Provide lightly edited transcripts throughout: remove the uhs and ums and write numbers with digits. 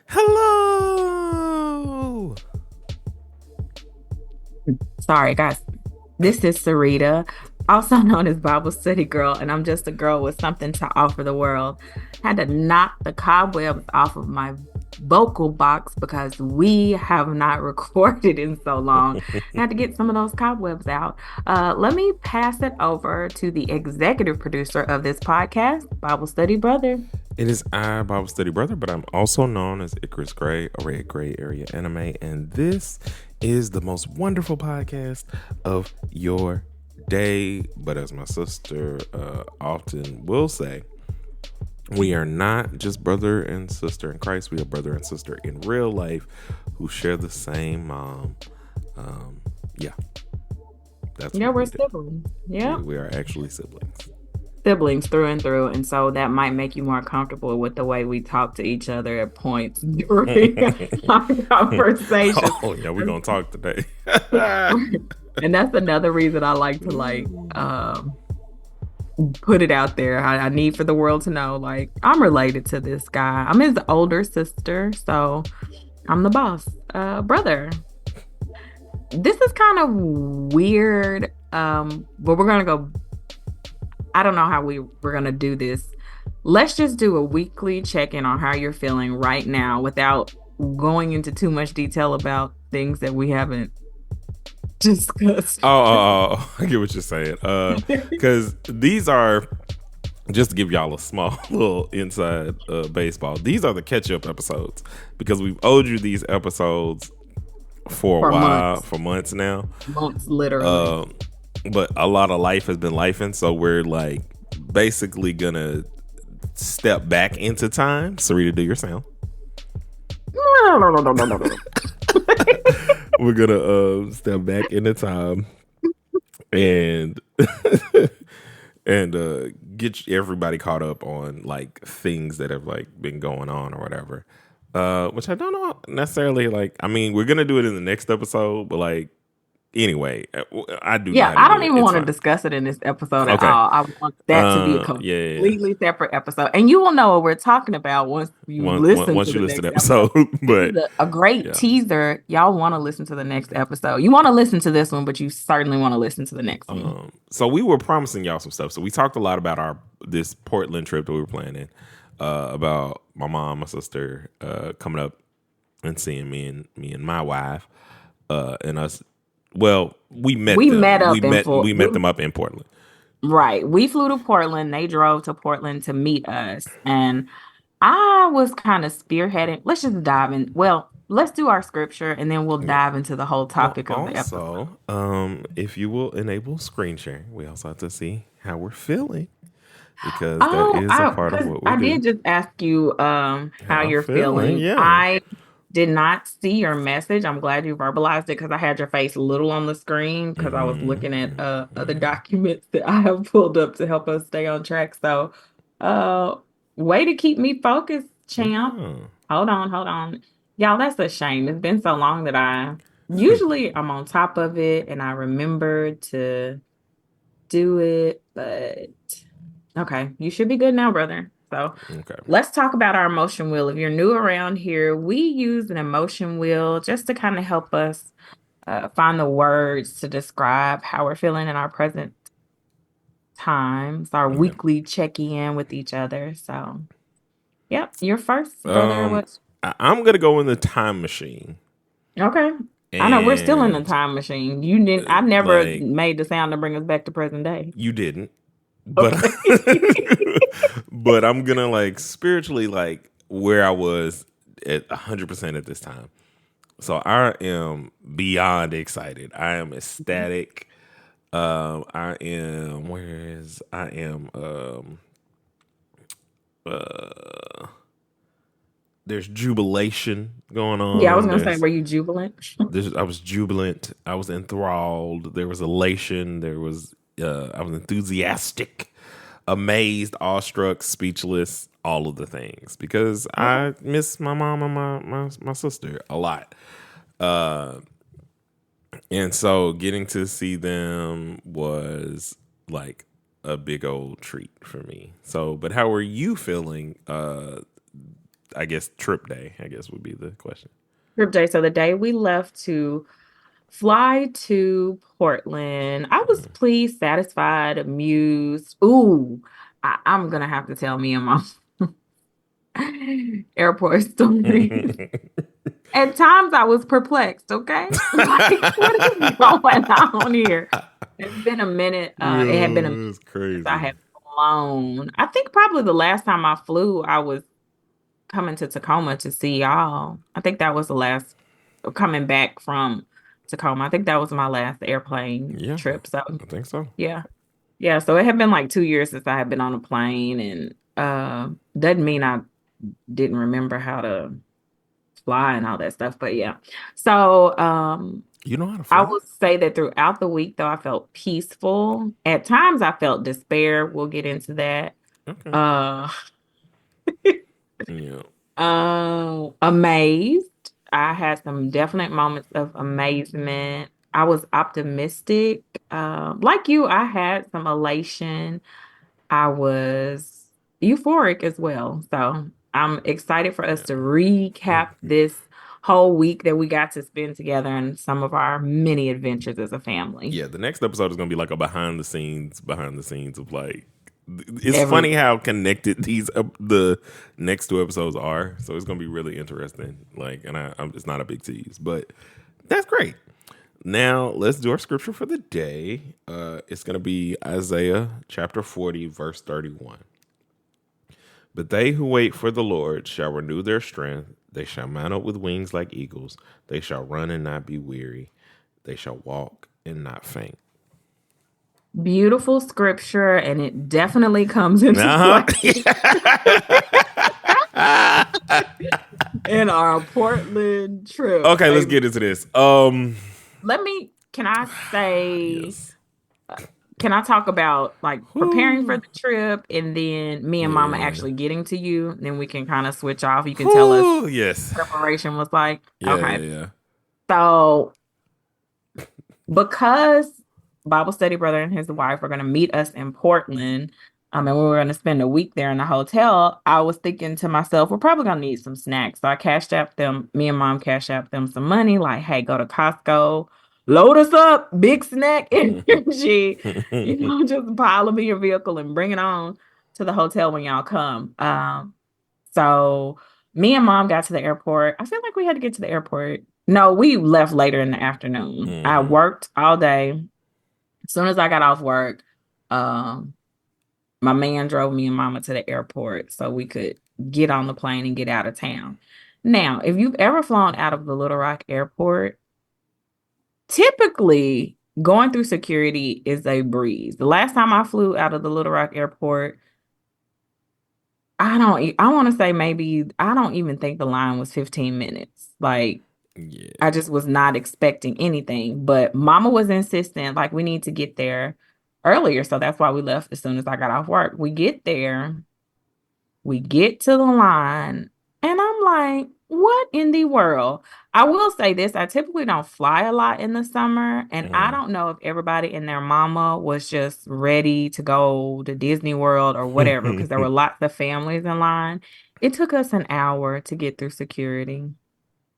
Hello. Sorry, guys. This is Sarita, also known as Bible Study Girl, and I'm just a girl with something to offer the world. Had to knock the cobwebs off of my vocal box because we have not recorded in so long. Had to get some of those cobwebs out. Let me pass it over to the executive producer of this podcast, Bible Study Brother. It is I, Bible Study Brother, but I'm also known as Icarus Gray, a red gray area anime, and this is the most wonderful podcast of your day. But as my sister often will say, we are not just brother and sister in Christ. We are brother and sister in real life who share the same mom. Yeah, that's Yeah, what we're we do. siblings. Yeah. We are actually siblings. Siblings through and through, and so that might make you more comfortable with the way we talk to each other at points during our conversation. Oh yeah, we're gonna talk today. And that's another reason I like to put it out there. I need for the world to know, like, I'm related to this guy. I'm his older sister, so I'm the boss. Brother, this is kind of weird, but we're gonna go. I don't know how we're gonna do this. Let's just do a weekly check-in on how you're feeling right now without going into too much detail about things that we haven't discussed. Oh, I get what you're saying. Because these are, just to give y'all a small little inside baseball, these are the catch-up episodes because we've owed you these episodes for a while, for months now. Months, literally. But a lot of life has been lifing, so we're like basically gonna step back into time. Sarita, do your sound. We're gonna step back into time and and get everybody caught up on like things that have like been going on or whatever. Which I don't know necessarily like. I mean, we're gonna do it in the next episode, but like. Anyway, I do. Yeah, I don't even want to discuss it in this episode at all. I want that to be a completely separate episode, and you will know what we're talking about once you listen to the episode. But a great teaser. Y'all want to listen to the next episode. You want to listen to this one, but you certainly want to listen to the next one. So we were promising y'all some stuff. So we talked a lot about this Portland trip that we were planning, about my mom, my sister coming up and seeing me and my wife, and us. Well, we met them up in Portland. Right. We flew to Portland. They drove to Portland to meet us. And I was kind of spearheading. Let's just dive in. Well, let's do our scripture and then we'll dive into the whole topic of the episode. Also, if you will enable screen sharing, we also have to see how we're feeling. Because that is a part of what we do. I did just ask you how you're feeling. Yeah. I did not see your message. I'm glad you verbalized it because I had your face a little on the screen because I was looking at other documents that I have pulled up to help us stay on track. So, way to keep me focused, champ. Yeah. Hold on. Y'all, that's a shame. It's been so long that usually I'm on top of it and I remember to do it, but okay, you should be good now, brother. So Let's talk about our emotion wheel. If you're new around here, we use an emotion wheel just to kind of help us find the words to describe how we're feeling in our present times, our weekly check-in with each other. So, yep, you're first, brother. I'm going to go in the time machine. Okay. I know we're still in the time machine. You didn't. I never made the sound to bring us back to present day. You didn't. But but I'm gonna like spiritually like where I was at 100% at this time. So I am beyond excited. I am ecstatic. There's jubilation going on. Yeah, I was gonna say, were you jubilant? I was jubilant. I was enthralled. There was elation. I was enthusiastic, amazed, awestruck, speechless, all of the things because I miss my mom and my sister a lot. And so getting to see them was like a big old treat for me. So, but how are you feeling? I guess trip day, I guess would be the question. Trip day. So the day we left to fly to Portland, I was pleased, satisfied, amused. Ooh, I'm gonna have to tell me and mom airport stories. At times I was perplexed, okay? Like, what is going on here? It's been a minute. It had been a minute It's since I crazy. had flown. I think probably the last time I flew, I was coming to Tacoma to see y'all. I think that was the last coming back from Tacoma. I think that was my last airplane Yeah, trip. So I think so. yeah. Yeah. So it had been like 2 years since I had been on a plane and doesn't mean I didn't remember how to fly and all that stuff. But yeah. So You know how to I fly? will say that throughout the week though, I felt peaceful. At times I felt despair. We'll get into that. Okay. Uh Yeah. Amazed. I had some definite moments of amazement. I was optimistic. Like you, I had some elation. I was euphoric as well. So I'm excited for us to recap this whole week that we got to spend together and some of our many adventures as a family. Yeah, the next episode is gonna be like a behind the scenes of like. It's Every funny how connected the next two episodes are, so it's gonna be really interesting. Like, and it's not a big tease, but that's great. Now let's do our scripture for the day. It's gonna be Isaiah chapter 40, verse 31. But they who wait for the Lord shall renew their strength. They shall mount up with wings like eagles. They shall run and not be weary. They shall walk and not faint. beautiful scripture, and it definitely comes into Uh-huh. play in our Portland trip, Okay, let's baby. get into this. Can I say, Yes. can I talk about like preparing for Whew. the trip and then me and mama Yeah. actually getting to you? Then we can kind of switch off. You can tell us Whew. Yes. preparation was like. Yeah, yeah, Okay. yeah. So because Bible study brother and his wife are going to meet us in Portland, and we were going to spend a week there in the hotel, I was thinking to myself, we're probably going to need some snacks. So I cashed out them, me and mom cashed out them some money, like, hey, go to Costco, load us up, big snack energy, just pile them in your vehicle and bring it on to the hotel when y'all come. So me and mom got to the airport. I feel like we had to get to the airport. No, we left later in the afternoon. I Mhm. worked all day. As soon as I got off work, um, my man drove me and mama to the airport so we could get on the plane and get out of town. Now, if you've ever flown out of the Little Rock Airport, typically going through security is a breeze. The last time I flew out of the Little Rock Airport, I want to say maybe, I don't even think the line was 15 minutes. Like, Yeah. I just was not expecting anything, but mama was insistent, like, we need to get there earlier. So that's why we left as soon as I got off work. We get there, we get to the line, and I'm like, what in the world? I will say this, I typically don't fly a lot in the summer, and I Mhm. don't know if everybody and their mama was just ready to go to Disney World or whatever, because there were lots of families in line. It took us an hour to get through security,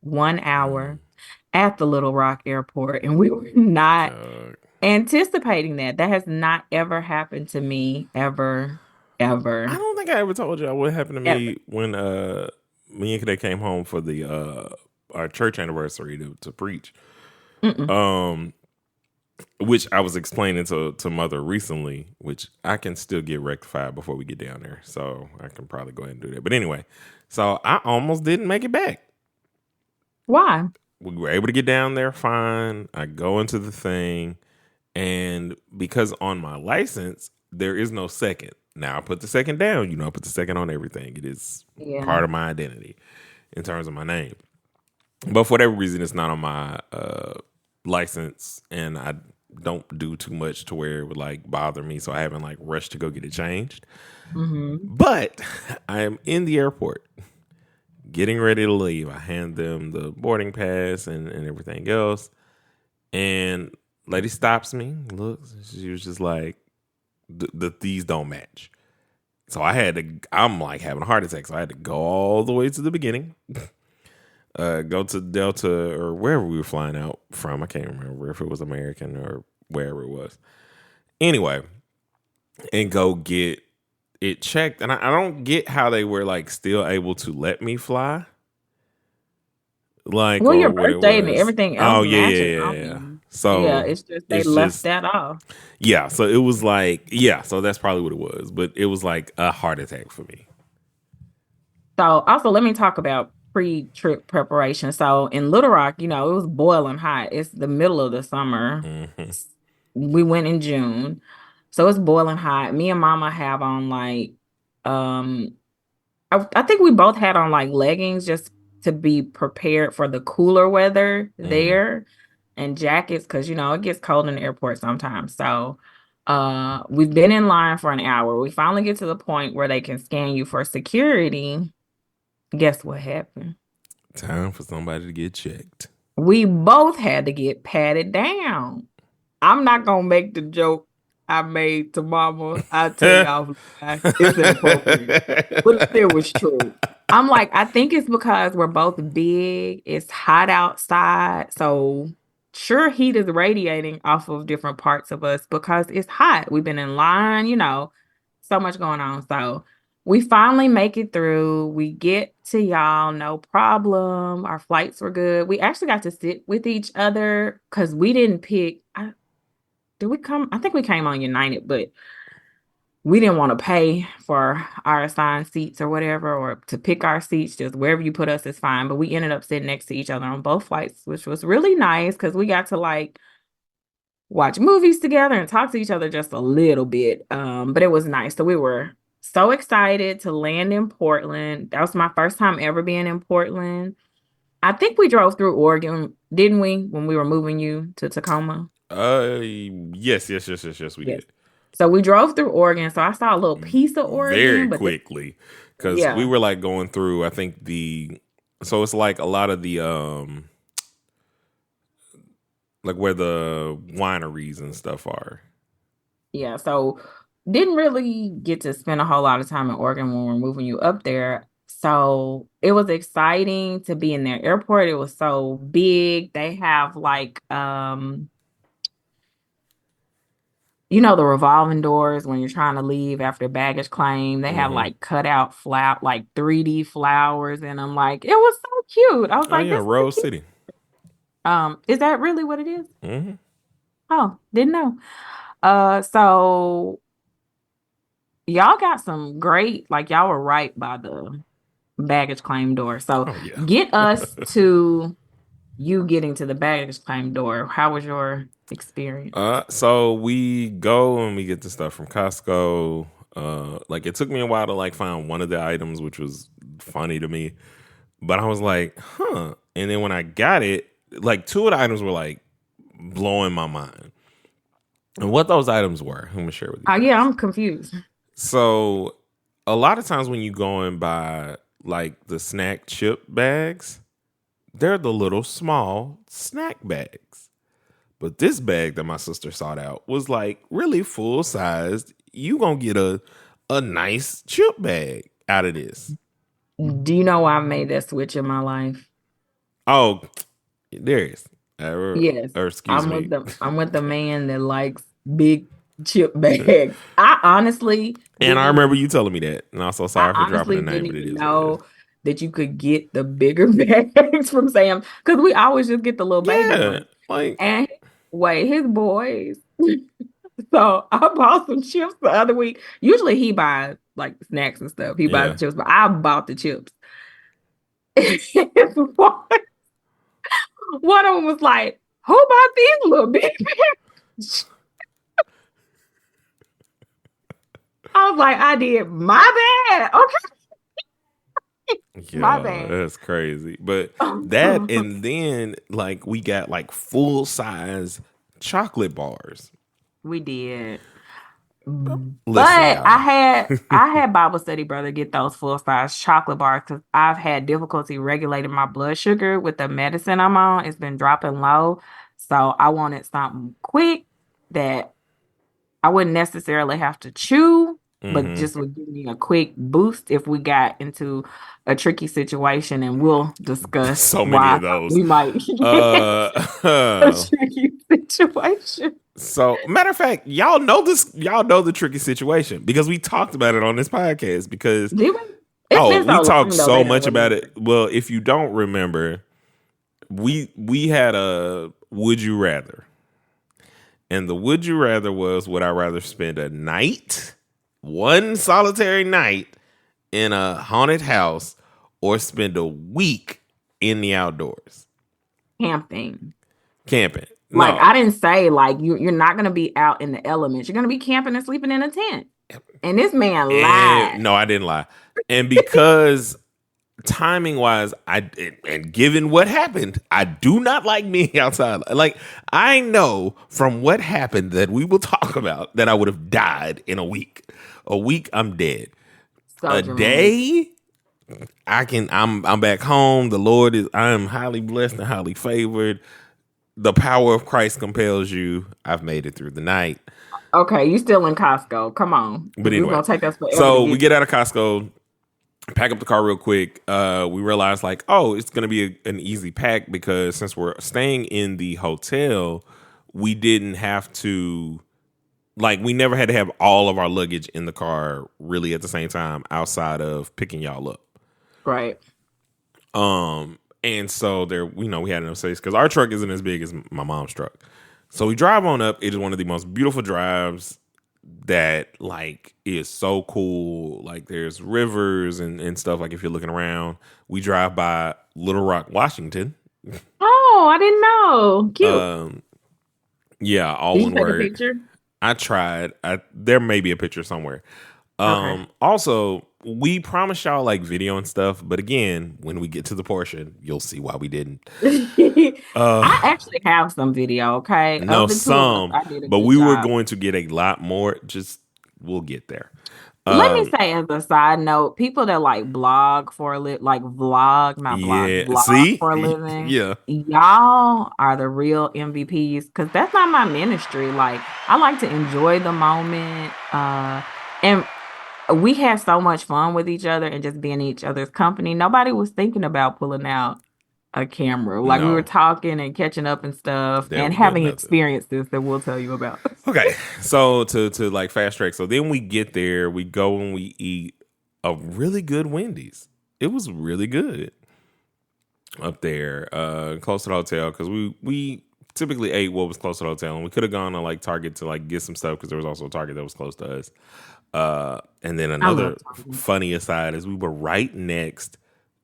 1 hour at the Little Rock Airport, and we were not Uh, anticipating that. That has not ever happened to me, ever, I ever, don't think I ever told y'all what happened to ever. me when me and Kade came home for the our church anniversary to preach. Mm-mm. Um, which I was explaining to mother recently, which I can still get rectified before we get down there. So I can probably go ahead and do that. But anyway, so I almost didn't make it back. Why? We were able to get down there fine. I go into the thing, and because on my license there is no second. Now I put the second down. You know, I put the second on everything. It is Yeah. part of my identity in terms of my name. But for whatever reason, it's not on my license, and I don't do too much to where it would like bother me. So I haven't like rushed to go get it changed. Mm-hmm. But I am in the airport, getting ready to leave. I hand them the boarding pass and everything else, and lady stops me, looks. She was just like, these don't match. So I'm like having a heart attack. So I had to go all the way to the beginning, go to Delta or wherever we were flying out from. I can't remember if it was American or wherever it was. Anyway, and go get it checked. And I don't get how they were like still able to let me fly. Like, Well, or your what it birthday and was. everything else Oh, matches. yeah. Yeah, So it's just they it's left just, that off. yeah. So it was like, yeah. So that's probably what it was. But it was like a heart attack for me. So also let me talk about pre-trip preparation. So in Little Rock, it was boiling hot. It's the middle of the summer. Mm-hmm. We went in June. So it's boiling hot. Me and Mama have on like um I think we both had on like leggings just to be prepared for the cooler weather Mm-hmm. there and jackets because it gets cold in the airport sometimes. So we've been in line for an hour. We finally get to the point where they can scan you for security. Guess what happened? Time for somebody to get checked. We both had to get patted down. I'm not gonna make the joke I made to Mama. I tell y'all it's inappropriate, but it was true. I'm like, I think it's because we're both big. It's hot outside, so sure heat is radiating off of different parts of us because it's hot. We've been in line, so much going on. So we finally make it through. We get to y'all, no problem. Our flights were good. We actually got to sit with each other because we didn't pick. Did we come? I think we came on United, but we didn't want to pay for our assigned seats or whatever, or to pick our seats. Just wherever you put us is fine. But we ended up sitting next to each other on both flights, which was really nice because we got to like watch movies together and talk to each other just a little bit. But it was nice. So we were so excited to land in Portland. That was my first time ever being in Portland. I think we drove through Oregon, didn't we, when we were moving you to Tacoma? Yes, we Yes. did. So we drove through Oregon. So I saw a little piece of Very Oregon, but quickly. Because we yeah, were like going through, I think so it's like a lot of the, like where the wineries and stuff are. yeah. So didn't really get to spend a whole lot of time in Oregon when we are moving you up there. So it was exciting to be in their airport. It was so big. They have like the revolving doors when you're trying to leave after baggage claim. They have Mm-hmm. like cut out like 3D flowers in them. Like it was so cute. I was Oh, like, yeah, this is Rose cute. City. Is that really what it is? Mm-hmm. Oh, didn't know. So y'all got some great, like y'all were right by the baggage claim door. So Oh, yeah. get us to you getting to the baggage claim door. How was your experience? So we go and we get the stuff from Costco. Like it took me a while to like find one of the items, which was funny to me. But I was like, huh. And then when I got it, like two of the items were like blowing my mind. And what those items were, I'm gonna share with you Oh yeah, guys. I'm confused. So a lot of times when you go and buy like the snack chip bags, they're the little small snack bags. But this bag that my sister sought out was like really full sized. You gonna get a nice chip bag out of this. Do you know why I made that switch in my life? Oh, there is. Yes. Or excuse me. I'm with the man that likes big chip bags. And I remember you telling me that. And also I sorry for dropping the honestly name, didn't but it even is what it is. know that you could get the bigger bags from Sam because we always just get the little baby Yeah. ones. Like, And wait, his boys. So I bought some chips the other week. Usually he buys like snacks and stuff. He buys yeah. the chips, but I bought the chips. one one of them was like, "Who bought these little big bags?" I was like, "I did. My bad. Okay, my Yeah, bad." that's crazy. But that and then like we got like full size chocolate bars. We did. Listen, But I y'all. had I had Bible study brother get those full size chocolate bars because I've had difficulty regulating my blood sugar with the medicine I'm on. It's been dropping low. So I wanted something quick that I wouldn't necessarily have to chew. but Mm-hmm. just would give me a quick boost if we got into a tricky situation, and we'll discuss So many why of those. we might get a Uh, tricky situation. so matter of fact, y'all know this. Y'all know the tricky situation because we talked about it on this podcast. Because Did we? It's oh, been we so talked long though, so they don't much about remember. it. Well, if you don't remember, we had a would you rather, and the would you rather was would I rather spend a night, one solitary night in a haunted house, or spend a week in the outdoors Camping. camping? Like No, I didn't say like you're not gonna be out in the elements. You're gonna be camping and sleeping in a tent. And this man and lied. no, I didn't lie. And because timing wise, and given what happened, I do not like being outside. Like I know from what happened that we will talk about that I would have died in a week. A week, I'm dead. So A dramatic. day, I'm back home. The Lord is I am highly blessed and highly favored. The power of Christ compels you. I've made it through the night. Okay, you still in Costco. Come on. But Because it's anyway, gonna take us forever to so we get get out of Costco, pack up the car real quick. We realize like, oh, it's gonna be an easy pack because since we're staying in the hotel, we didn't have to like we never had to have all of our luggage in the car really at the same time outside of picking y'all up. right. And so there, we had enough space because our truck isn't as big as my mom's truck. So we drive on up. It is one of the most beautiful drives that like is so cool. Like there's rivers and stuff. Like if you're looking around, we drive by Little Rock, Washington. Oh, I didn't know. Cute. Um, yeah, all Did you one take a word. picture? I tried. There may be a picture somewhere. Okay. Also, we promised y'all like video and stuff, but again, when we get to the portion, you'll see why we didn't. Uh, I actually have some video, okay? no, Of the two of us, some, I did a but good we were job. going to get a lot more. Just we'll get there. Let me Um, say as a side note, people that like blog for a like vlog, not blog, yeah. blog See, for a living, yeah. y'all are the real MVPs because that's not my ministry. Like I like to enjoy the moment. And we had so much fun with each other and just being in each other's company. Nobody was thinking about pulling out a camera. Like we were No, talking and catching up and stuff there and was having nothing. experiences that we'll tell you about. Okay, so to like fast track. So then we get there, we go and we eat a really good Wendy's. It was really good up there, close to the hotel because we typically ate what was close to the hotel, and we could have gone to like Target to like get some stuff because there was also a Target that was close to us. And then I love another talking. funny aside is we were right next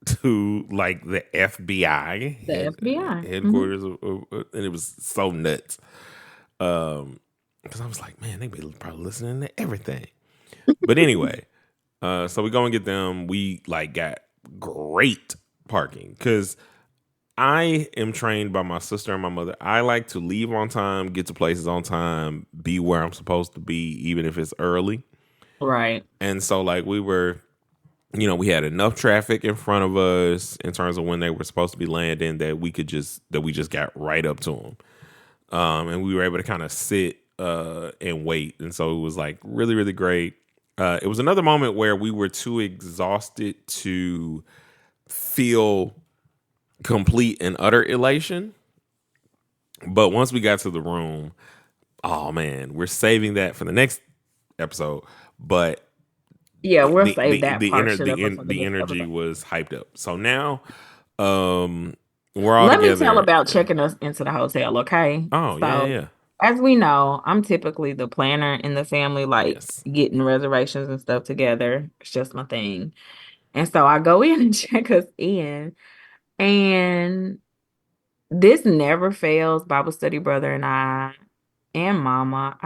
to like the FBI The FBI. headquarters, and it was so nuts. Because I was like, man, they be probably listening to everything. But anyway, so we go and get them. We like got great parking because I am trained by my sister and my mother. I like to leave on time, get to places on time, be where I'm supposed to be, even if it's early. Right. And so, like, we had enough traffic in front of us in terms of when they were supposed to be landing that we just got right up to them. And we were able to kind of sit and wait. And so it was like really, really great. It was another moment where we were too exhausted to feel complete and utter elation. But once we got to the room, oh man, we're saving that for the next episode. But Yeah, we'll the save the that the inner portion the of it en- for the the next energy episode. was hyped up. So now, we're all Let me tell together. about checking us into the hotel, okay? Oh yeah, yeah, So, yeah. as we know, I'm typically the planner in the family, like Yes. getting reservations and stuff together. It's just my thing. And so I go in and check us in, and this never fails. Bible study brother and I and mama.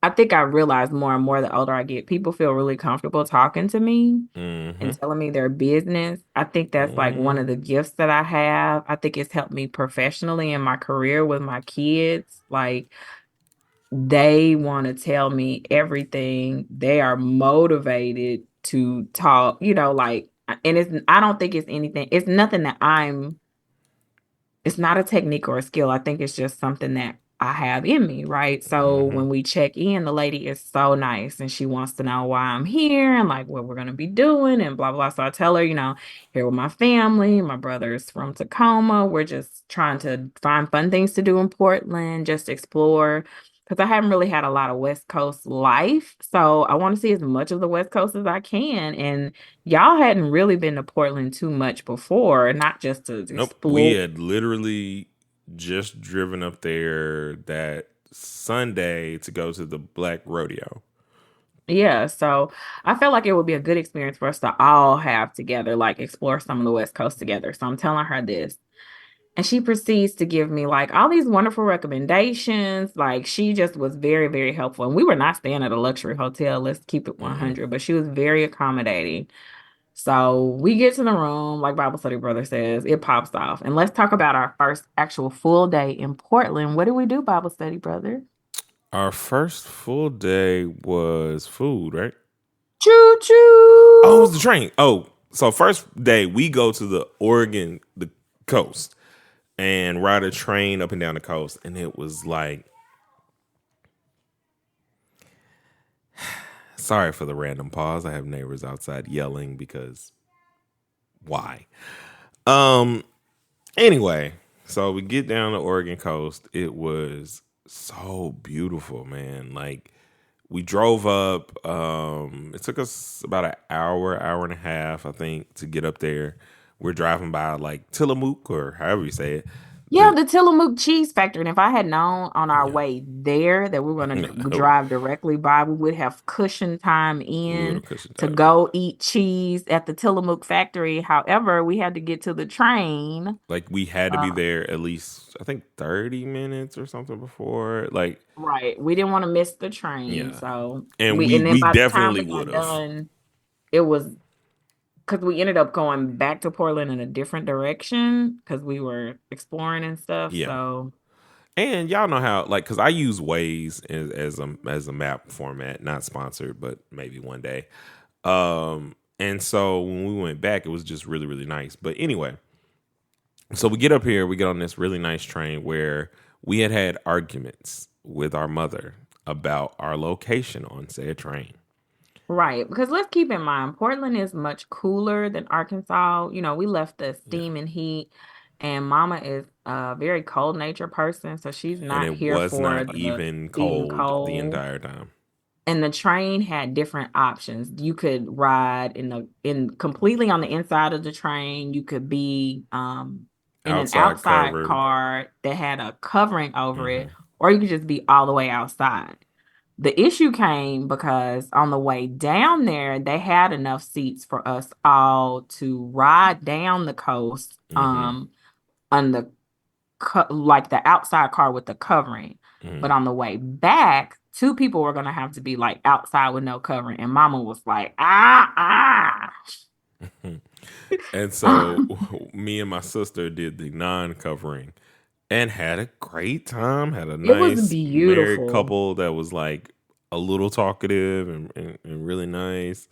I think I realize more and more the older I get, people feel really comfortable talking to me Mm-hmm. and telling me their business. I think that's like one of the Mm-hmm. gifts that I have. I think it's helped me professionally in my career with my kids. Like they want to tell me everything. They are motivated to talk, like, and I don't think it's anything, it's nothing that it's not a technique or a skill. I think it's just something that I have in me, right? So Mm-hmm. when we check in, the lady is so nice and she wants to know why I'm here and like what we're going to be doing and blah, blah. So I tell her, here with my family, my brother's from Tacoma. We're just trying to find fun things to do in Portland, just explore. Because I haven't really had a lot of West Coast life. So I want to see as much of the West Coast as I can. And y'all hadn't really been to Portland too much before, not just to Nope. We explore. had literally just driven up there that Sunday to go to the Black Rodeo. Yeah, so I felt like it would be a good experience for us to all have together, like explore some of the West Coast together. So I'm telling her this. And she proceeds to give me like all these wonderful recommendations. Like she just was very, very helpful. And we were not staying at a luxury hotel. Let's keep it Mm-mm. 100. But she was very accommodating. So we get to the room, like Bible Study Brother says, it pops off. And let's talk about our first actual full day in Portland. What did we do, Bible Study Brother? Our first full day was food, right? Choo Oh, it choo. was the train. Oh, so first day we go to the coast, and ride a train up and down the coast, and it was like, sorry for the random pause. I have neighbors outside yelling because why? Um. Anyway, so we get down the Oregon coast. It was so beautiful, man. Like we drove up. It took us about an hour, hour and a half, I think, to get up there. We're driving by like Tillamook or however you say it. Yeah, The the Tillamook cheese factory. And if I had known on our yeah, way there that we were going to we drive directly by, we would have cushioned time would have in cushioned to time in. go eat cheese at the Tillamook factory. However, we had to get to the train. Like we had to be Uh, there at least I think 30 minutes or something before. Like right. We didn't want to miss the train. yeah, So and we, we and then we by the time definitely we would got have. done, it was because we ended up going back to Portland in a different direction because we were exploring and stuff. Yeah. So, And y'all know how, like, because I use Waze as a map format, not sponsored, but maybe one day. And so when we went back, it was just really, really nice. But anyway, so we get up here, we get on this really nice train where we had arguments with our mother about our location on said train. right, because let's keep in mind, Portland is much cooler than Arkansas. We left the Yeah, steam and heat, and Mama is a very cold nature person, so she's and not it here was for not the even being cold the cold. entire time. And the train had different options. You could ride in completely on the inside of the train. You could be in an Outside outside covered. car that had a covering over it, Hmm. or you could just be all the way outside. The issue came because on the way down there, they had enough seats for us all to ride down the coast Hmm. on the like the outside car with the covering. Hmm. But on the way back, two people were gonna have to be like outside with no covering. And Mama was like, And so ah. me and my sister did the non-covering and had a great time. Had a It was nice married beautiful. couple that was like a little talkative and really nice.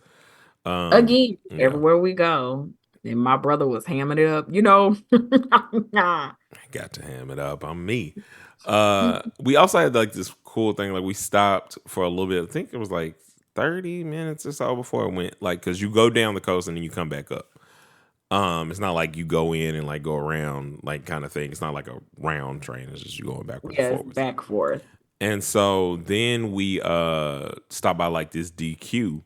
Again, Yeah, everywhere we go. And my brother was hamming it up, I got to ham it up. I'm me. We also had like this cool thing. Like we stopped for a little bit. I think it was like 30 minutes or so before it went. Like because you go down the coast and then you come back up. It's not like you go in and like go around like kind of thing. It's not like a round train. It's just you going backwards and Yes, forwards. back forth. And so then we stopped by like this DQ.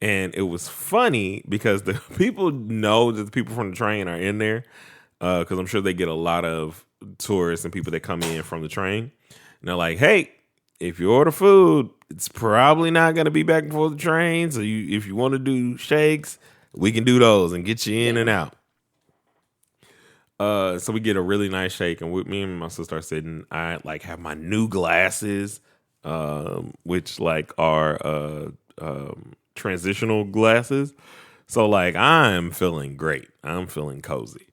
And it was funny because the people know that the people from the train are in there. Because I'm sure they get a lot of tourists and people that come in from the train. And they're like, hey, if you order food, it's probably not going to be back before the train. So if you want to do shakes, we can do those and get you in Yeah. and out. So we get a really nice shake, and with me and my sister are sitting. I like have my new glasses, which like are transitional glasses. So like I'm feeling great. I'm feeling cozy.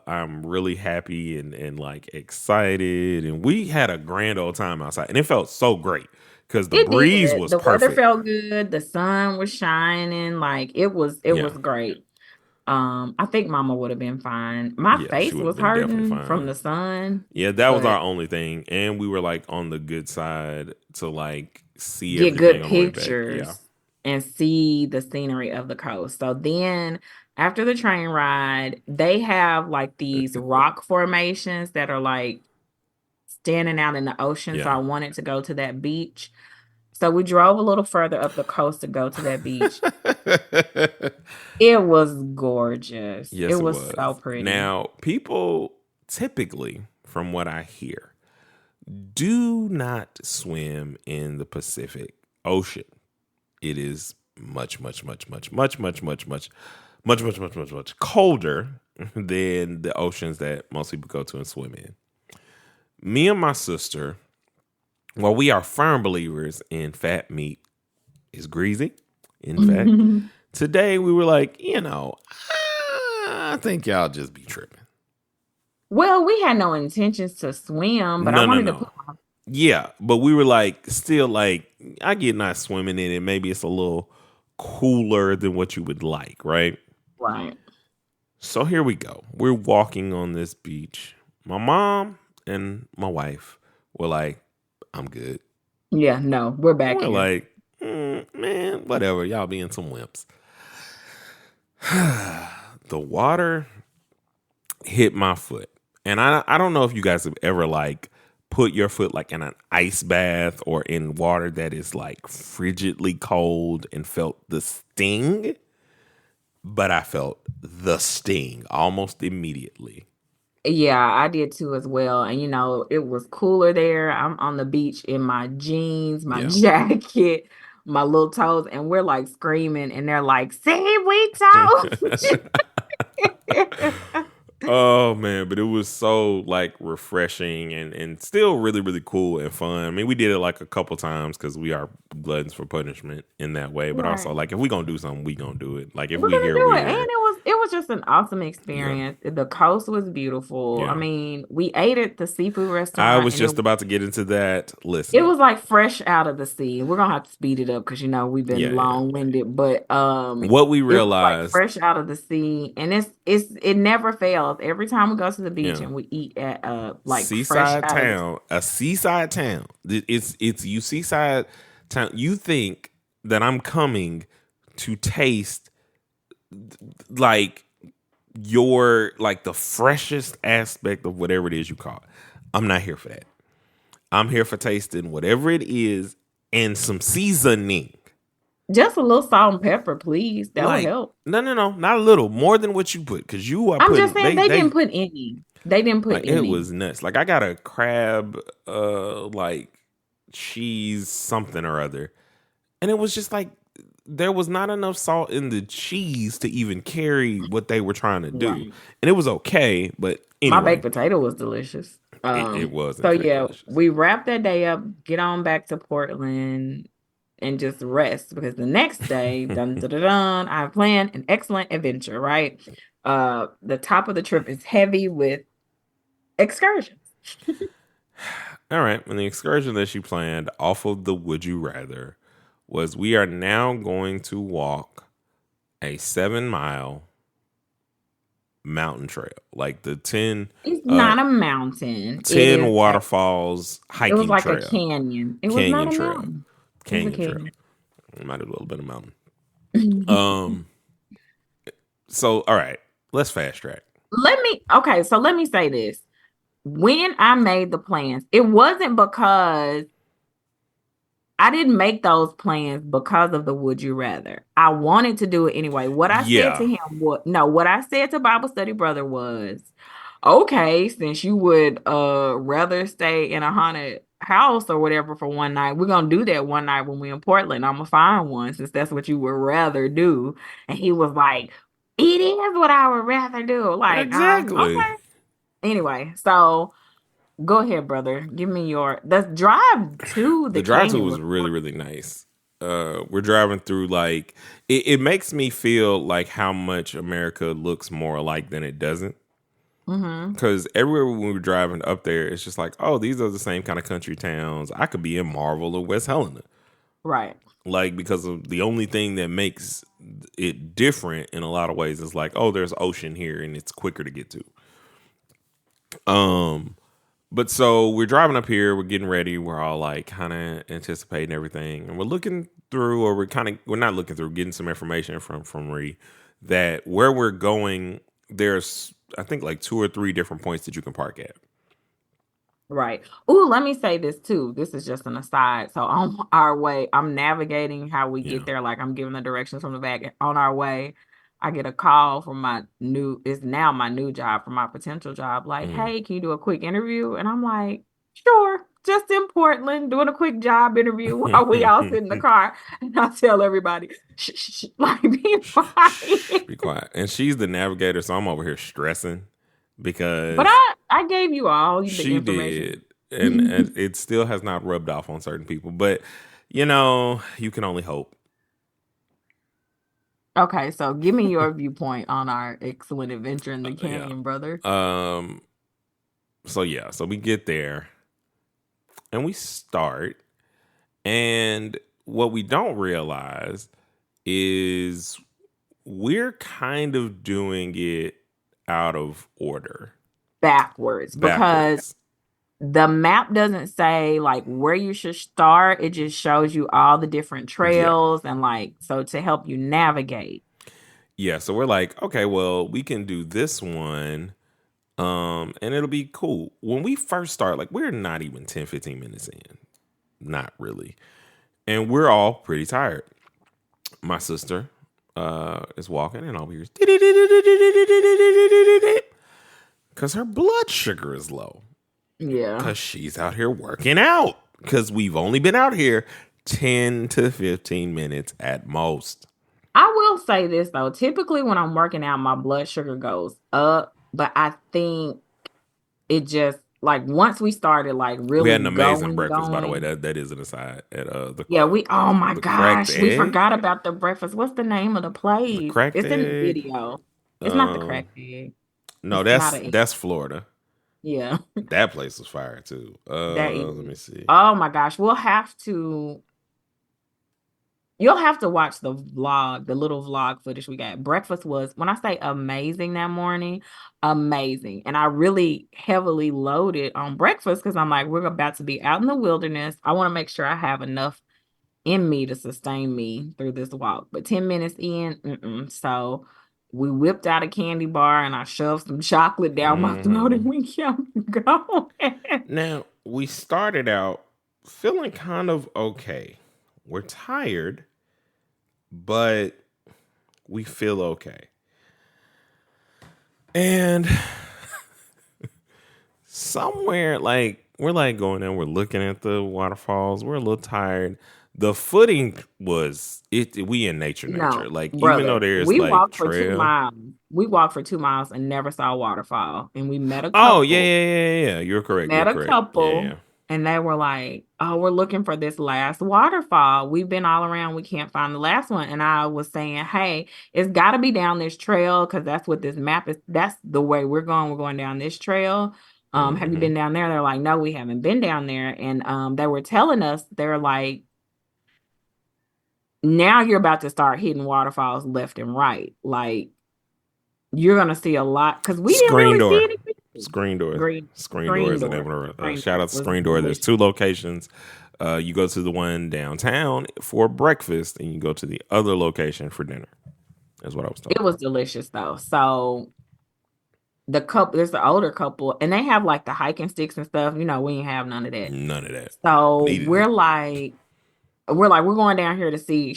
I'm really happy and like excited, and we had a grand old time outside, and it felt so great because the It breeze did. was The weather perfect. felt good. The sun was shining. Like it was Yeah, great. I think Mama would have been fine. My Yeah, she face would have was been definitely hurting from fine. the sun, Yeah, that was our but only thing. And we were like on the good side to like see get good everything on the way back. Yeah. pictures and see the scenery of the coast. So then after the train ride, they have like these rock formations that are like standing out in the ocean. So Yeah. I wanted to go to that beach. So we drove a little further up the coast to go to that beach. It was gorgeous. It Yes, it was so was. pretty. Now, people typically, from what I hear, do not swim in the Pacific Ocean. It is much colder than the oceans that most people go to and swim in. Me and my sister, well, we are firm believers in fat meat is greasy. In fact, today we were like, I think y'all just be tripping. Well, we had no intentions to swim, but I wanted to put No. Yeah, but we were like, still like, I get not swimming in it. Maybe it's a little cooler than what you would like, right? right. So here we go. We're walking on this beach. My mom and my wife were like, I'm good. Yeah, no, we're back We're here. like, man, whatever. Y'all being some wimps. The water hit my foot. And I don't know if you guys have ever like put your foot like in an ice bath or in water that is like frigidly cold and felt the sting. But I felt the sting almost immediately. Yeah, I did too as well. And it was cooler there. I'm on the beach in my jeans, my Yeah. jacket, my little toes, and we're like screaming, and they're like, "See, we told you." Oh man, but it was so like refreshing and still really really cool and fun. I mean, we did it like a couple times because we are gluttons for punishment in that way. But also Right. like if we gonna do something, we gonna do it. Like if We're we gonna here, do we it. And here. it was just an awesome Yeah, experience. The coast was beautiful. I yeah. mean, we ate at the seafood I restaurant was and just about to get into that. it Listen, was like fresh out of the sea. We're gonna have to speed it up because we've been yeah. long-winded, but What we it was like realized, fresh out of the sea, and it never fails. Every time we go to the beach yeah, and we eat at like fresh out of the sea. a seaside town. It's you seaside town. You think that I'm coming to taste like your like the freshest aspect of whatever it is you call it. I'm not here for that. I'm here for tasting whatever it is and some seasoning. Just a little salt and pepper, please. That would Like help. no, not a little more than what you put because you are I'm just putting saying they didn't put any. They didn't put like it any. was nuts. Like I got a crab, like cheese something or other, and it was just like there was not enough salt in the cheese to even carry what they were trying to do, Right. and it was okay. But My anyway, baked potato was delicious. it was in So fact yeah, delicious. we wrap that day up, get on back to Portland, and just rest because the next day, dun dun dun, dun I have planned an excellent adventure. Right, the top of the trip is heavy with excursions. All right, and the excursion that she planned off of the Would You Rather was we are now going to walk a 7 mile mountain trail, like the 10 It's not a mountain. 10 waterfalls It was hiking like a trail. canyon. It was Canyon not a trail. mountain. It was a Canyon trail. canyon. It might as well have been a mountain. Um so all right, let's fast track. So let me say this. When I made the plans, it wasn't because I didn't make those plans because of the would you rather. I wanted to do it anyway. What I said to Yeah. him what I said to Bible Study Brother was, okay, since you would rather stay in a haunted house or whatever for one night, we're gonna do that one night when we're in Portland. I'm gonna find one since that's what you would rather do. And he was like, it is what I would rather do. Like, Exactly. okay. Anyway, so go ahead, brother. Give me the drive to The the drive to canyon was was really, really nice. We're driving through like it makes me feel like how much America looks more alike than it doesn't. mm-hmm. Because everywhere when we were driving up there, it's just like, oh, these are the same kind of country towns. I could be in Marvel or West Helena. Right. Like, because of the only thing that makes it different in a lot of ways is like, oh, there's ocean here and it's quicker to get to. But so we're driving up here, we're getting ready, we're all like kind of anticipating everything, and we're looking through, or we're not looking through, getting some information from Ree that where we're going, there's I think like 2 or 3 different points that you can park at. Right. Ooh, let me say this too. This is just an aside. So on our way, I'm navigating how we get there. Like I'm giving the directions from the back. On our way, I get a call from it's now my new job, from my potential job. Like, hey, can you do a quick interview? And I'm like, sure. Just in Portland, doing a quick job interview while we all sit in the car. And I tell everybody, shh, like, be quiet. Be quiet. And she's the navigator, so I'm over here stressing. Because but I gave you all the information. Did, and it still has not rubbed off on certain people. But, you can only hope. Okay, so give me your viewpoint on our excellent adventure in the canyon, brother. So we get there, and we start, and what we don't realize is we're kind of doing it out of order. Backwards. Because the map doesn't say like where you should start. It just shows you all the different trails and like, so to help you navigate. Yeah. So we're like, okay, well, we can do this one. And it'll be cool. When we first start, like we're not even 10, 15 minutes in. Not really. And we're all pretty tired. My sister is walking and all we hear is because her blood sugar is low. Yeah. Because she's out here working out. Because we've only been out here 10 to 15 minutes at most. I will say this, though. Typically, when I'm working out, my blood sugar goes up. But I think it just, like, once we started, like, really we had an amazing breakfast, by the way. That is an aside. At oh, my gosh. We forgot about the breakfast. What's the name of the place? It's in the video. It's not the cracked egg. No, that's Florida. Yeah. That place was fire too. Let me see. Oh my gosh. You'll have to watch the vlog, the little vlog footage we got. Breakfast was, when I say amazing that morning, amazing. And I really heavily loaded on breakfast because I'm like, we're about to be out in the wilderness. I want to make sure I have enough in me to sustain me through this walk. But 10 minutes in, so we whipped out a candy bar and I shoved some chocolate down my throat and we kept going. Now, we started out feeling kind of okay. We're tired, but we feel okay. And somewhere, like, we're like going in, we're looking at the waterfalls, we're a little tired. The footing was we in nature. Like, brother, even though there's we like walked trail. For 2 miles. We walked for 2 miles and never saw a waterfall. And we met a couple. Oh, yeah. You're correct. Met a couple. And they were like, oh, we're looking for this last waterfall. We've been all around. We can't find the last one. And I was saying, hey, it's got to be down this trail because that's what this map is. That's the way we're going. We're going down this trail. Have you been down there? They're like, no, we haven't been down there. And they were telling us, they're like, now you're about to start hitting waterfalls left and right. Like, you're going to see a lot because we didn't really see anything. Screen Door is the name of it. Shout out to Screen Door. There's 2 locations. You go to the one downtown for breakfast, and you go to the other location for dinner. That's what I was talking about. It was delicious, though. So there's the older couple, and they have like the hiking sticks and stuff. We ain't have none of that. None of that. So we're going down here to see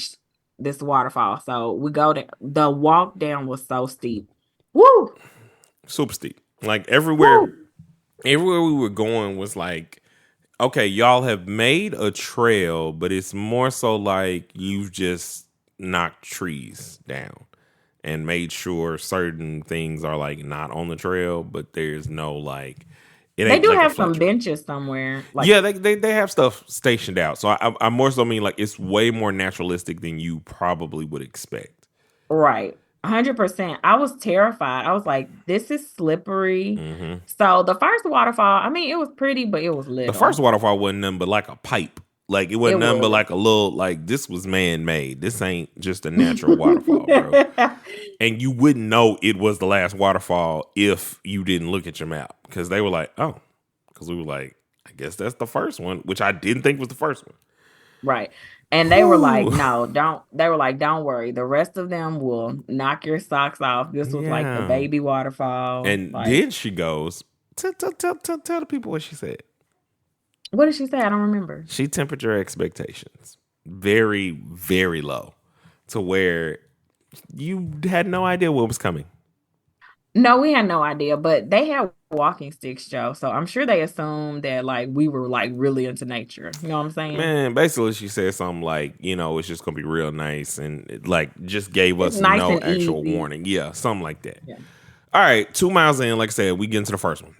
this waterfall. So we go to the walk down was so steep. Woo! Super steep. Like everywhere we were going was like, okay, y'all have made a trail, but it's more so like you've just knocked trees down and made sure certain things are like not on the trail, but there's no like. They do have some benches somewhere. Like, yeah, they have stuff stationed out. So I more so mean like it's way more naturalistic than you probably would expect. Right. 100%. I was terrified. I was like, this is slippery. Mm-hmm. So the first waterfall, I mean, it was pretty, but it was little. The first waterfall wasn't nothing but like a pipe. Like it It wasn't nothing but was. like a little like this was man made. This ain't just a natural waterfall, bro. And you wouldn't know it was the last waterfall if you didn't look at your map because they were like, oh, because we were like, I guess that's the first one, which I didn't think was the first one. Right. And they were like, Whew. no, don't. They were like, don't worry. The rest of them will knock your socks off. This was like the Yeah. baby waterfall. And Like, then she goes, tell the people what she said. what did she say? I don't remember. She tempered your expectations very, very low to where you had no idea what was coming. No, we had no idea, but they had walking sticks, Joe. So I'm sure they assumed that like we were like really into nature. You know what I'm saying? Man, basically she said something like, it's just gonna be real nice and it, like just gave It's us nice no and actual easy. warning. Yeah, something like that. Yeah. All right, 2 miles in, like I said, we get into the first one.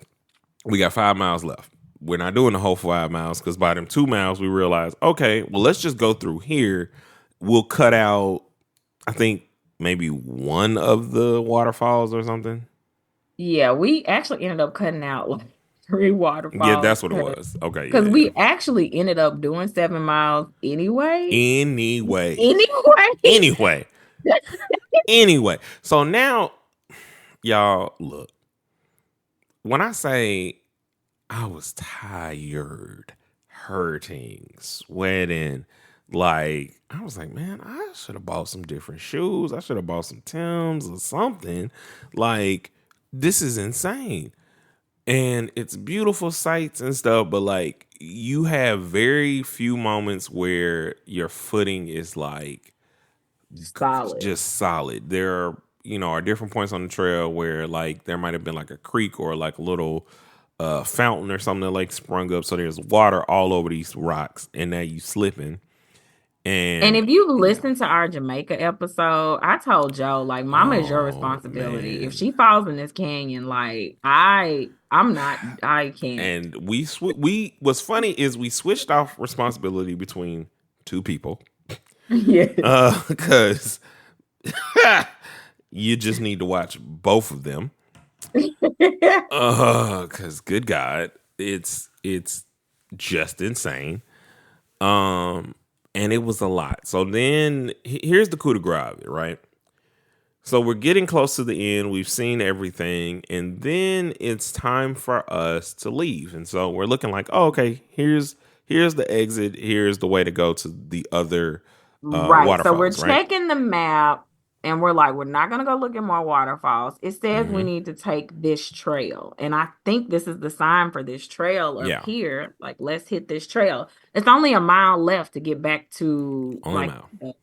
We got 5 miles left. We're not doing the whole 5 miles because by them 2 miles we realized, okay, well let's just go through here. We'll cut out, I think maybe one of the waterfalls or something. Yeah, we actually ended up cutting out like 3 Yeah, waterfalls that's what it was. Okay, because yeah. we actually ended up doing 7 miles anyway. Anyway. Anyway. Anyway. Anyway. So now, y'all, look. When I say I was tired, hurting, sweating, like, I was like, man, I should have bought some different shoes. I should have bought some Timbs or something. Like, this is insane. And it's beautiful sights and stuff, but like you have very few moments where your footing is like Solid. just solid. There are, are different points on the trail where like there might have been like a creek or like a little fountain or something that like sprung up. So there's water all over these rocks and now you slipping. And And if you listen to our Jamaica episode, I told Joe, like, mama is your oh responsibility. If man. she falls in this canyon, like, I can't. And we what's funny is we switched off responsibility between two people. Yes. Because you just need to watch both of them. Because good God, it's just insane. And it was a lot. So then here's the coup de grace of it, right? So we're getting close to the end. We've seen everything, and then it's time for us to leave. And so we're looking like, oh, okay, here's the exit. Here's the way to go to the other Right. So we're waterfalls, right? checking the map and we're like, we're not going to go look at more waterfalls. It says we Mm-hmm. need to take this trail. And I think this is the sign for this trail up Yeah, here. Like, let's hit this trail. It's only a mile left to get back to only a like mile.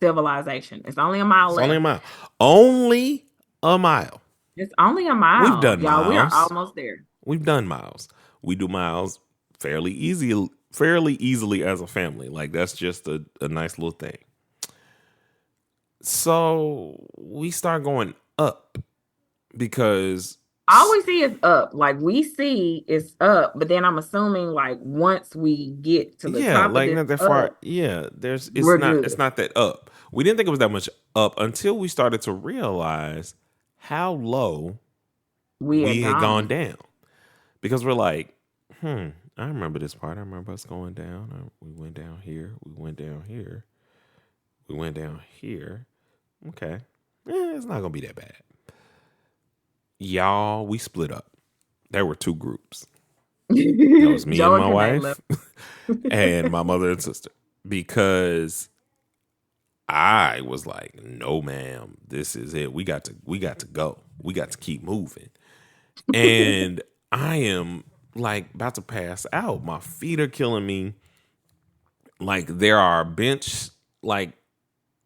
civilization. It's only a mile It's left. only a mile. Only a mile. It's only a We've mile. done Y'all, we are miles. almost there. We've done miles. We do miles fairly easily as a family. Like that's just a nice little thing. So we start going up because All we see is up. Like we see it's up, but then I'm assuming like once we get to the top like of not this that far. up, Yeah, we're good. it's not that up. We didn't think it was that much up until we started to realize how low We had we had gone gone. down. Because we're like, I remember this part. I remember us going down. We went down here. We went down here. We went down here. Okay. It's not going to be that bad. Y'all, we split up. There were two groups. That was me Joe and my and Kanae wife left. and my mother and sister. Because I was like, no, ma'am, this is it. We got to go. We got to keep moving. And I am like about to pass out. My feet are killing me. Like there are bench like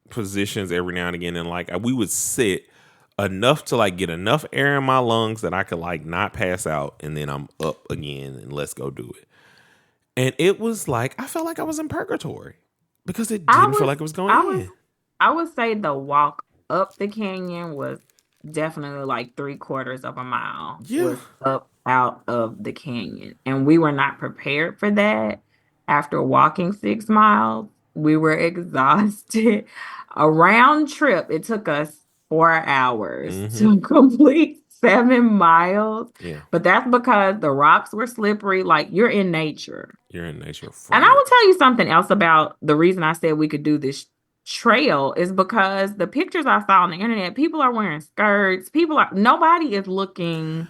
positions every now and again, and like we would sit enough to like get enough air in my lungs that I could like not pass out, and then I'm up again and let's go do it. And it was like I felt like I was in purgatory because it didn't feel like it was going in. I would say the walk up the canyon was definitely like 3/4 of a mile Yeah. was up out of the canyon. And we were not prepared for that. After walking 6 miles, we were exhausted. A round trip, it took us 4 hours Mm-hmm. to complete 7 miles. Yeah. But that's because the rocks were slippery. Like, you're in nature. You're in nature for And I real. will tell you something else about the reason I said we could do this trail is because the pictures I saw on the internet, people are wearing skirts. Nobody is looking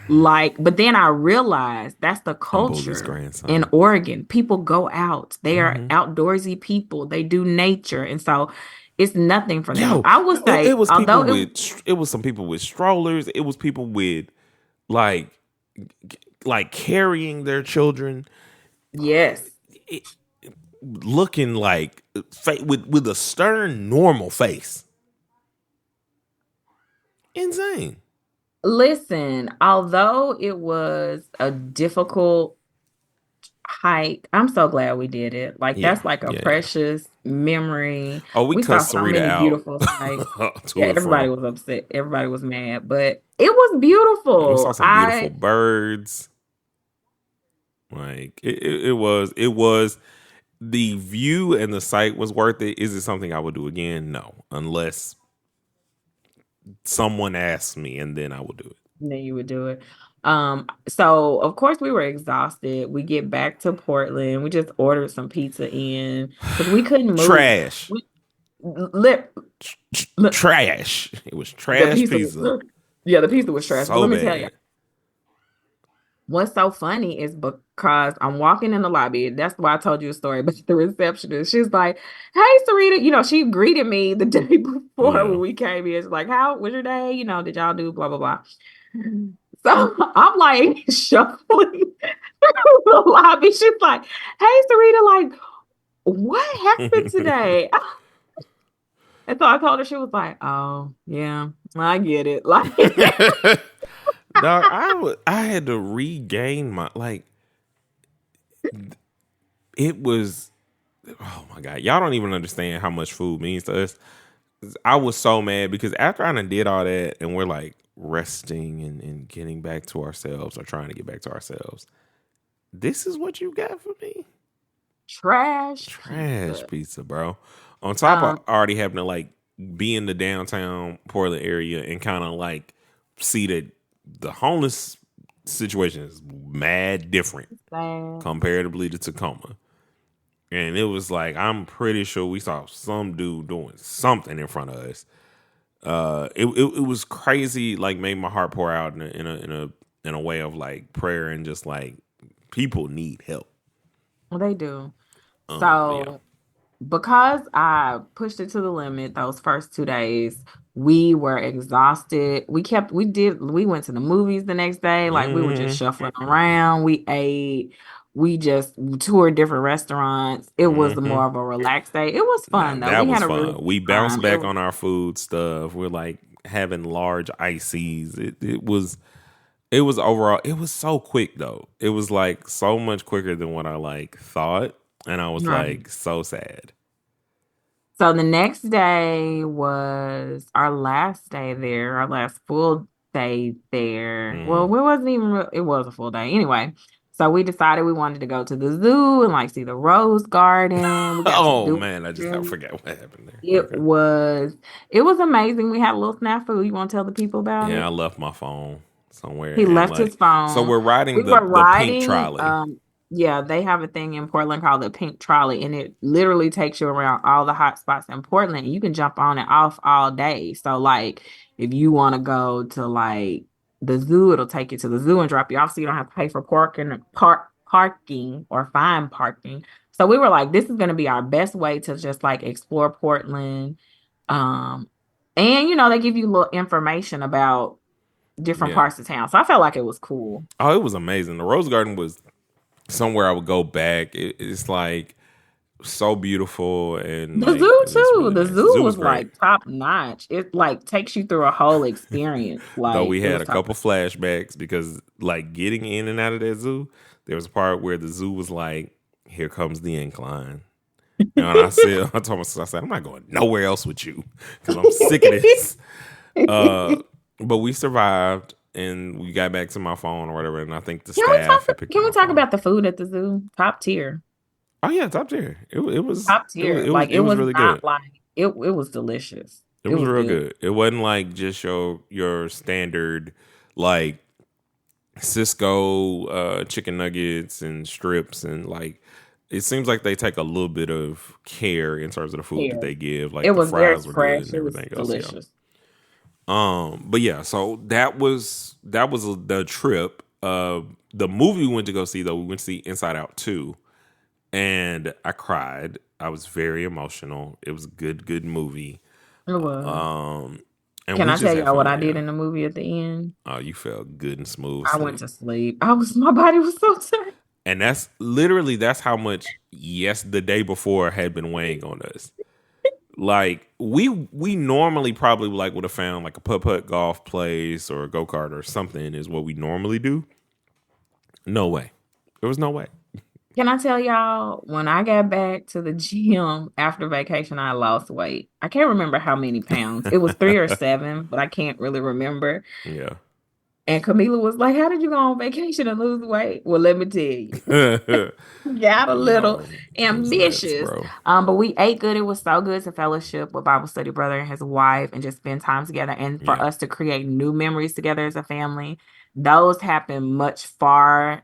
like, but then I realized that's the I'm Bully's culture in grandson. Oregon. People go out. They are Mhm. outdoorsy people. They do nature. And so it's nothing for them. Yo, I would say, it was although people it was some people with strollers. It was people with like carrying their children, yes. it, looking like with a stern, normal face. Insane. Listen, although it was a difficult hike, I'm so glad we did it. Like, Yeah, that's like a yeah. precious memory. Oh, we We saw cussed so Sarita many out beautiful sights. to Yeah, and everybody from. was upset. Everybody was mad, but it was We saw beautiful. some beautiful birds. Like it was the view and the sight was worth it. Is it something I would do again? No, unless someone asks me, and then I will do it. Then you would do it. So of course we were exhausted. We get back to Portland. We just ordered some pizza in because we couldn't move. Trash. Lip, Trash. It was the trash pizza pizza. was, yeah, the pizza was trash. But So let me tell you, bad. what's so funny is because I'm walking in the lobby. That's why I told you a story about the receptionist. She's like, "Hey, Sarita," she greeted me the day before Yeah. when we came in. She's like, "How was your day? Did y'all do blah blah blah?" So I'm like shuffling through the lobby. She's like, "Hey, Sarita, like, what happened today?" And so I told her, she was like, "Oh, yeah, I get it." Like, Dog, I had to regain my it was, oh my God. Y'all don't even understand how much food means to us. I was so mad because after I done did all that and we're like resting and getting back to ourselves or trying to get back to ourselves, this is what you got for me? trash Trash pizza. pizza, bro. On top of Um, already having to like be in the downtown Portland area and kind of like see that the homeless situation is mad different sad. comparatively to Tacoma. And it was like, I'm pretty sure we saw some dude doing something in front of us. It was crazy, like made my heart pour out in a way of like prayer and just like people need help. Well, they do. Yeah. So because I pushed it to the limit those first 2 days, we were exhausted. We went to the movies the next day. Like, we were just Mm-hmm. shuffling around. We ate, we just toured different restaurants. It was Mm-hmm. more of a relaxed day. It was Now fun though. that We was had a really fun. We good bounced time. back on our food stuff. We're like having large ices. It was overall, it was so quick though. It was like so much quicker than what I like thought. And I was Right. like so sad. So the next day was our last day there, our last full day there. Well, Mm. it wasn't even it was a full day anyway. So we decided we wanted to go to the zoo and like see the rose garden. We got to Oh do man, I it. forgot what happened there. It Okay. was it was amazing. We had a little snafu. You want to tell the people about Yeah, I it? left my phone somewhere He and left like his so phone. we're We riding were the pink riding. trolley. Yeah, they have a thing in Portland called the Pink Trolley, and it literally takes you around all the hot spots in Portland. You can jump on and off all day. So, like, if you want to go to like the zoo, it'll take you to the zoo and drop you off, so you don't have to pay for parking or find parking. So we were like, this is going to be our best way to just like explore Portland. Um, and they give you little information about different Yeah. parts of town. So I felt like it was cool. Oh, it was amazing. The Rose Garden was somewhere I would go back. It's like so beautiful and The like zoo it's too. really The nice. The zoo zoo was was great. like top notch. It like takes you through a whole experience. Though Like, we it had was a top couple notch. flashbacks because like getting in and out of that zoo, there was a part where the zoo was like, here comes the incline. And I told myself, I said, I'm not going nowhere else with you because I'm sick of this. But we survived and we got back to my phone or whatever. And I think the Can we staff talk? had picked up Can we my talk phone. about the food at the zoo? Top tier. Oh yeah, top tier. It was Top it was tier. it was Like, it it was was really good. not like it was delicious. It It was was real good. good. It wasn't like just your standard like Cisco chicken nuggets and strips and like it seems like they take a little bit of care in terms of the food that Here. they give. It Like the was very fries were good fresh. and It was everything else. Yeah. delicious. But yeah, so that was the trip. The movie we went to go see though, we went to see Inside Out 2, and I cried. I was very emotional. It was a good movie. It was. And Can we I just tell had y'all what fun. I did Yeah. in the movie at the end? Oh, you felt good and smooth I went sleep. to sleep. My body was so tired. And that's how much the day before had been weighing on us. Like we normally probably like would have found like a putt golf place or a go-kart or something is what we normally do. No way. There was no way. Can I tell y'all, when I got back to the gym after vacation, I lost weight. I can't remember how many pounds. It was 3 or 7, but I can't really remember. Yeah. And Camila was like, "How did you go on vacation and lose weight?" Well, let me tell you. Got a little Yo, it was nuts, ambitious. bro. But we ate good. It was so good to fellowship with Bible study brother and his wife and just spend time together and for Yeah. us to create new memories together as a family. Those happen much far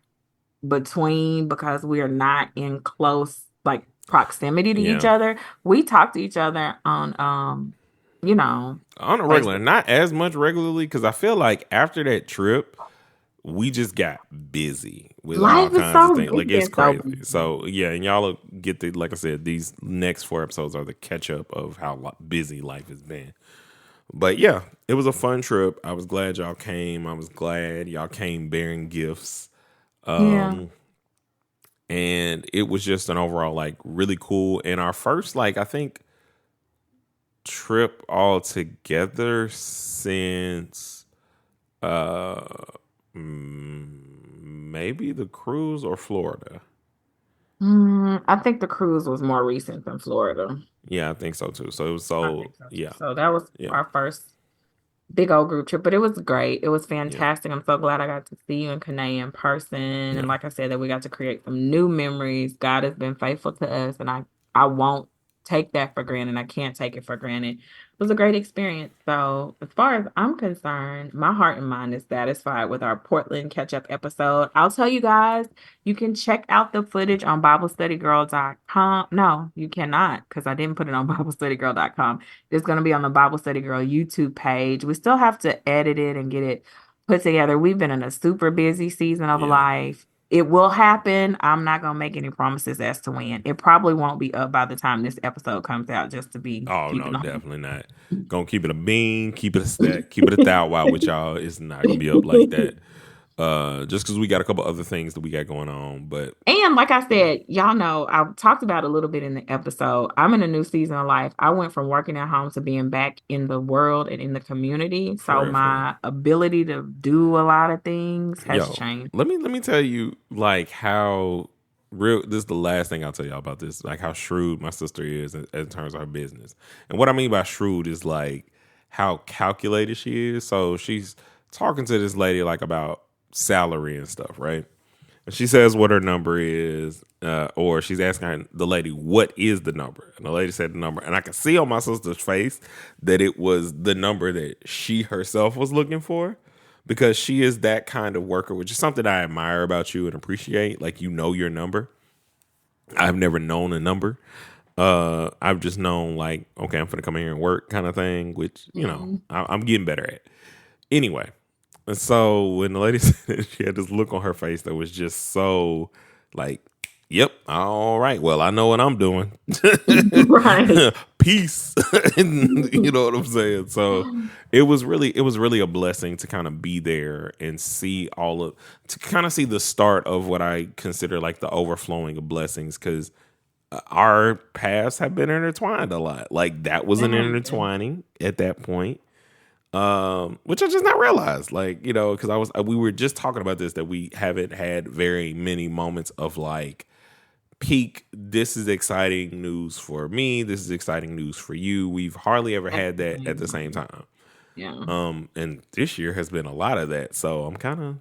between because we are not in close like proximity to each Yeah. other. We talk to each other on On a regular, Facebook. not as much regularly, because I feel like after that trip, we just got busy with all Life is kinds of so things. Like it's been so crazy. busy. So yeah, and y'all will get the like I said, these next 4 episodes are the catch up of how busy life has been. But yeah, it was a fun trip. I was glad y'all came. I was glad y'all came bearing gifts. Yeah. And it was just an overall like really cool. And our first like I think trip all together since maybe the cruise or Florida. I think the cruise was more recent than Florida. Yeah, I think so too. So it was I so think so too. yeah, So that was yeah, our first big old group trip, but it was great. It was yeah, fantastic. I'm so glad I got to see you and Kanae in person. And yeah. like I said, that we got to create some new memories. God has been faithful to us, and I won't take that for granted. I can't take it for granted. It was a great experience. So as far as I'm concerned, my heart and mind is satisfied with our Portland catch-up episode. I'll tell you guys, you can check out the footage on biblestudygirl.com. No, you cannot, because I didn't put it on biblestudygirl.com. It's going to be on the Bible Study Girl YouTube page. We still have to edit it and get it put together. We've been in a super busy season of Yeah. life. It will happen. I'm not going to make any promises as to when. It probably won't be up by the time this episode comes out, just to be Oh no, keeping on. definitely not. Gonna keep it a bean, keep it a stack, keep it a thou wow with y'all. It's not gonna be up like that. Just because we got a couple other things that we got going on, but And like I said, y'all know, I talked about a little bit in the episode. I'm in a new season of life. I went from working at home to being back in the world and in the community. So for real. my ability to do a lot of things has Yo, changed. let me tell you like how real this is the last thing I'll tell y'all about this, like how shrewd my sister is in terms of her business. And what I mean by shrewd is like how calculated she is. So she's talking to this lady like about salary and stuff, right? And she says what her number is, or she's asking the lady, what is the number? And the lady said the number. And I could see on my sister's face that it was the number that she herself was looking for, because she is that kind of worker, which is something I admire about you and appreciate. Like, you know your number. I've never known a number. I've just known like, okay, I'm gonna come in here and work kind of thing, which, you know, I'm getting better at. Anyway, and so when the lady said it, she had this look on her face that was just so like, yep, all right, well, I know what I'm doing. Right. Peace. You know what I'm saying? So it was really a blessing to kind of be there and see to kind of see the start of what I consider like the overflowing of blessings, because our paths have been intertwined a lot. Like that was an intertwining at that point, which I just not realized. Like, you know, because we were just talking about this, that we haven't had very many moments of like peak. This is exciting news for me. This is exciting news for you. We've hardly ever had that at the same time. Yeah. And this year has been a lot of that. So I'm kind of,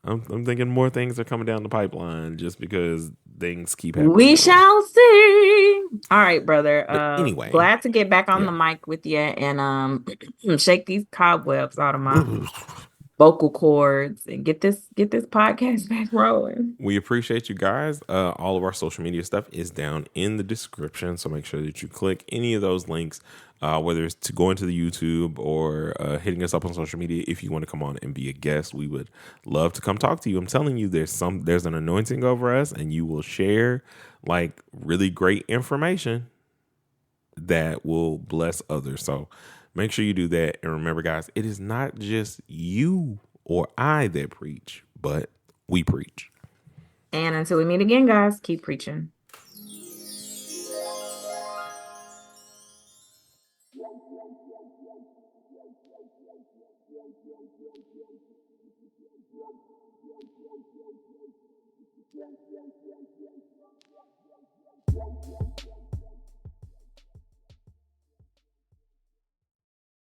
I'm thinking more things are coming down the pipeline just because things keep happening. We shall see. All right, brother. But anyway, Glad to get back on the yeah. mic with you and shake these cobwebs out of my vocal cords and get this podcast back rolling. We appreciate you guys. All of our social media stuff is down in the description, so make sure that you click any of those links, whether it's to go into the YouTube or hitting us up on social media. If you want to come on and be a guest, we would love to come talk to you. I'm telling you, there's an anointing over us, and you will share like really great information that will bless others. So make sure you do that. And remember, guys, it is not just you or I that preach, but we preach. And until we meet again, guys, keep preaching.